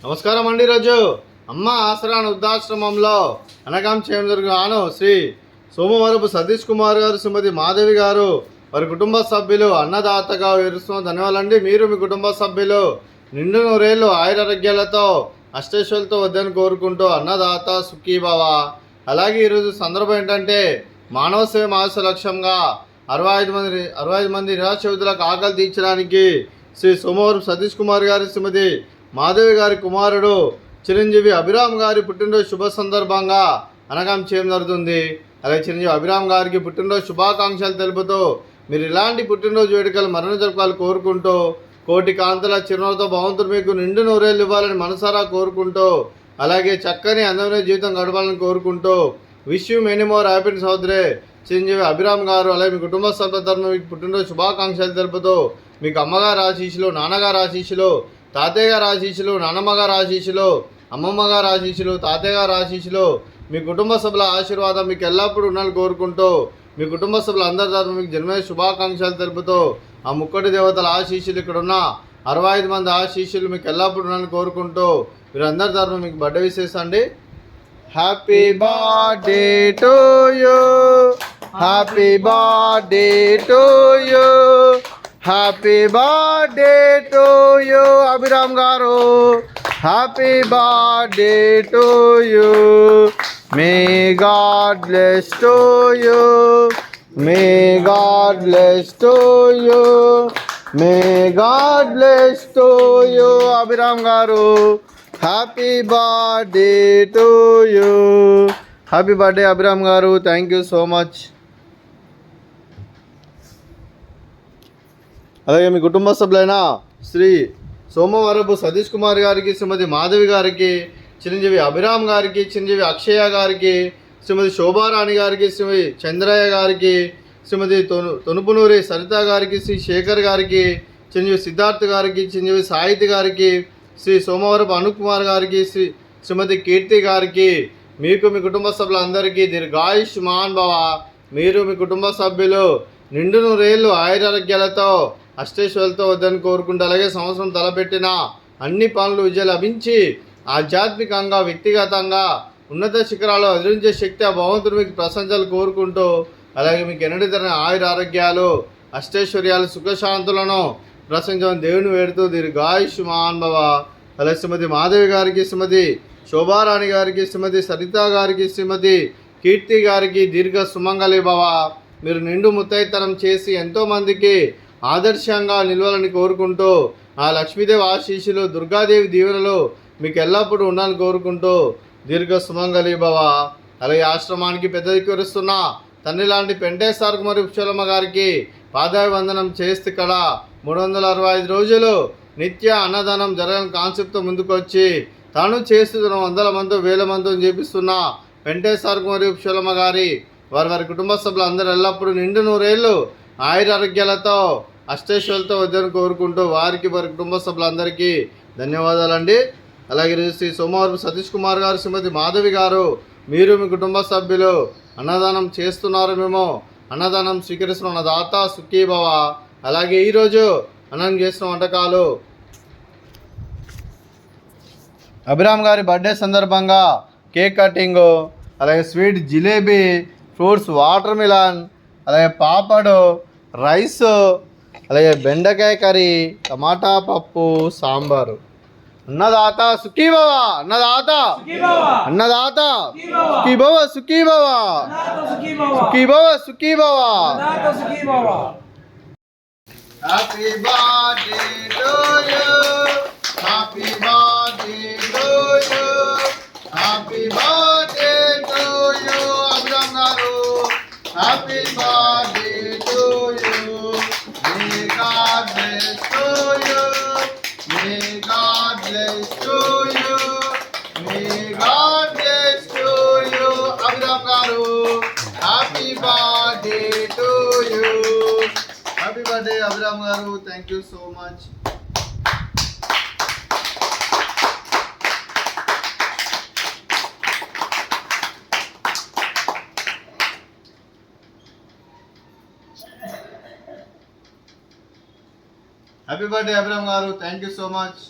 నమస్కారం అండి. ఈరోజు అమ్మ ఆసరా వృద్ధాశ్రమంలో అనగాం చేయడం శ్రీ సోమవరపు సతీష్ కుమార్ గారు, శ్రీమతి మాధవి గారు, వారి కుటుంబ సభ్యులు అన్నదాతగా వివరిస్తున్న ధన్యవాదాలండి. మీరు మీ కుటుంబ సభ్యులు నిండు నూరేళ్ళు ఆయురారోగ్యాలతో అష్టైశ్వర్యాలతో వద్దని కోరుకుంటూ అన్నదాత సుఖీభవ. అలాగే ఈరోజు సందర్భం ఏంటంటే మానవ సేవ మాస లక్ష్యంగా 65 మంది నిరాశ్రయులకు ఆకలి తీర్చడానికి శ్రీ సోమవరపు సతీష్ కుమార్ గారి, శ్రీమతి మాధవి గారి కుమారుడు చిరంజీవి అభిరామ్ గారి పుట్టినరోజు శుభ సందర్భంగా అనగాం చేయడం జరుగుతుంది. అలాగే చిరంజీవి అభిరామ్ గారికి పుట్టినరోజు శుభాకాంక్షలు తెలుపుతూ మీరు ఇలాంటి పుట్టినరోజు వేడుకలు మరణ జరపాలని కోరుకుంటూ, కోటి కాంతుల చిరునవ్వుతో భగవంతుడు మీకు నిండు నూరేళ్ళు ఇవ్వాలని మనసారా కోరుకుంటూ, అలాగే చక్కని అందమైన జీవితం గడపాలని కోరుకుంటూ wish you many more happiness సోదరే చిరంజీవి అభిరామ్ గారు. అలాగే మీ కుటుంబ సభ్యుల మీకు పుట్టినరోజు శుభాకాంక్షలు తెలుపుతూ మీకు అమ్మగారు ఆశీస్సులు, నాన్నగారు ఆశీస్సులు, తాతయ్య గారు ఆశీస్సులు, నాన్నమ్మ గారు ఆశీస్సులు, అమ్మమ్మ గారు ఆశీస్సులు, తాతయ్య గారు ఆశీస్సులు, మీ కుటుంబ సభ్యుల ఆశీర్వాదం మీకు ఎల్లప్పుడూ ఉండాలని కోరుకుంటూ, మీ కుటుంబ సభ్యులు అందరి తరఫున మీకు జన్మదిన శుభాకాంక్షలు తెలుపుతూ ఆ ముక్కటి దేవతల ఆశీస్సులు, ఇక్కడ ఉన్న 65 మంది ఆశీస్సులు మీకు ఎల్లప్పుడూ ఉండాలని కోరుకుంటూ మీరు అందరి తరఫున మీకు బర్త్డే విషెస్ అండి. Happy birthday to you, happy birthday to you, happy birthday to you Abhiram garu, happy birthday to you. May God bless to you, may God bless to you, may God bless to you Abhiram garu. Happy birthday to you. Happy birthday Abhiram garu. Thank you so much. అలాగే మీ కుటుంబ సభ్యులైన శ్రీ సోమవరపు సతీష్ కుమార్ గారికి, శ్రీమతి మాధవి గారికి, చిరంజీవి అభిరామ్ గారికి, చిరంజీవి అక్షయ గారికి, శ్రీమతి శోభారాణి గారికి, శ్రీమతి చంద్రయ్య గారికి, శ్రీమతి తొనుపునూరి సరిత గారికి, శ్రీ శేఖర్ గారికి, చిరంజీవి సిద్ధార్థ్ గారికి, చిరంజీవి సాహితి గారికి, శ్రీ సోమవరపు అనుకుమార్ గారికి, శ్రీమతి కీర్తి గారికి, మీకు మీ కుటుంబ సభ్యులందరికీ దీర్ఘాయుష్మాన్ భవ. మీరు మీ కుటుంబ సభ్యులు నిండు నూరేళ్ళు ఆయురారోగ్యాలతో అష్టైశ్వర్యాలతో వద్దని కోరుకుంటూ, అలాగే సంవత్సరం తలపెట్టిన అన్ని పనులు విజయం లభించి ఆధ్యాత్మికంగా, వ్యక్తిగతంగా ఉన్నత శిఖరాలు అధిరించే శక్తి ఆ భగవంతుడు మీకు ప్రశంసలు కోరుకుంటూ, అలాగే మీకు ఎన్నటి తరని ఆయురారోగ్యాలు, అష్టైశ్వర్యాలు, సుఖశాంతులను ప్రశంసని దేవుని వేడుతూ దీర్ఘాయుష్మాన్ భవ. అలాగే శ్రీమతి మాధవి గారికి, శ్రీమతి శోభారాణి గారికి, శ్రీమతి సరిత గారికి, శ్రీమతి కీర్తి గారికి దీర్ఘ సుమంగళి భవ. మీరు నిండు ముత్తైతనం చేసి ఎంతోమందికి ఆదర్శంగా నిలవాలని కోరుకుంటూ, ఆ లక్ష్మీదేవి ఆశీస్సులు, దుర్గాదేవి దీవెనలు మీకు ఎల్లప్పుడూ ఉండాలని కోరుకుంటూ దీర్ఘ సుమంగళి భవ. అలాగే ఆశ్రమానికి పెద్ద దిక్కువరుస్తున్న తండ్రి లాంటి పెంటేశ్వర కుమారి ఉప్చలమ్మ గారికి పాదాభివందనం చేస్తే ఇక్కడ 365 రోజులు నిత్య అన్నదానం జరగని కాన్సెప్ట్తో ముందుకొచ్చి తాను చేస్తున్న 100 మంది 1000 మందితో చేపిస్తున్న పెంటేశ్వర కుమారి ఉప్చలమ్మ గారి వారి కుటుంబ సభ్యులు అందరూ ఎల్లప్పుడూ నిండు నూరేళ్ళు ఆయురారోగ్యాలతో అష్టైశ్వర్యాలతో వద్దని కోరుకుంటూ వారికి వారి కుటుంబ సభ్యులందరికీ ధన్యవాదాలండి. అలాగే శ్రీ సోమవరపు సతీష్ కుమార్ గారు, శ్రీమతి మాధవి గారు, మీరు మీ కుటుంబ సభ్యులు అన్నదానం చేస్తున్నారు. మేము అన్నదానం స్వీకరిస్తున్న దాత సుఖీభవ. అలాగే ఈరోజు అన్నం చేస్తున్న వంటకాలు అభిరామ్ గారి బర్త్డే సందర్భంగా కేక్ కటింగు, అలాగే sweet jalebi, fruits watermelon, అలాగే పాపడు, రైస్, అలాగే బెండకాయ కర్రీ, టమాటా పప్పు, సాంబారు. అన్నదాత సుఖీభవ, అన్నదాత అన్నదాత సుఖీభవ, సుఖీభవ, సుఖీభవ, సుఖీభవ. Happy birthday to you, happy birthday to you, happy birthday to you Abhiram garu. Happy birthday to you. May God bless to you, may God bless to you, may God bless to you Abhiram garu. Happy birthday to you. Happy birthday Abhiram garu. Thank you so much. Happy birthday Abhiram garu. Thank you so much.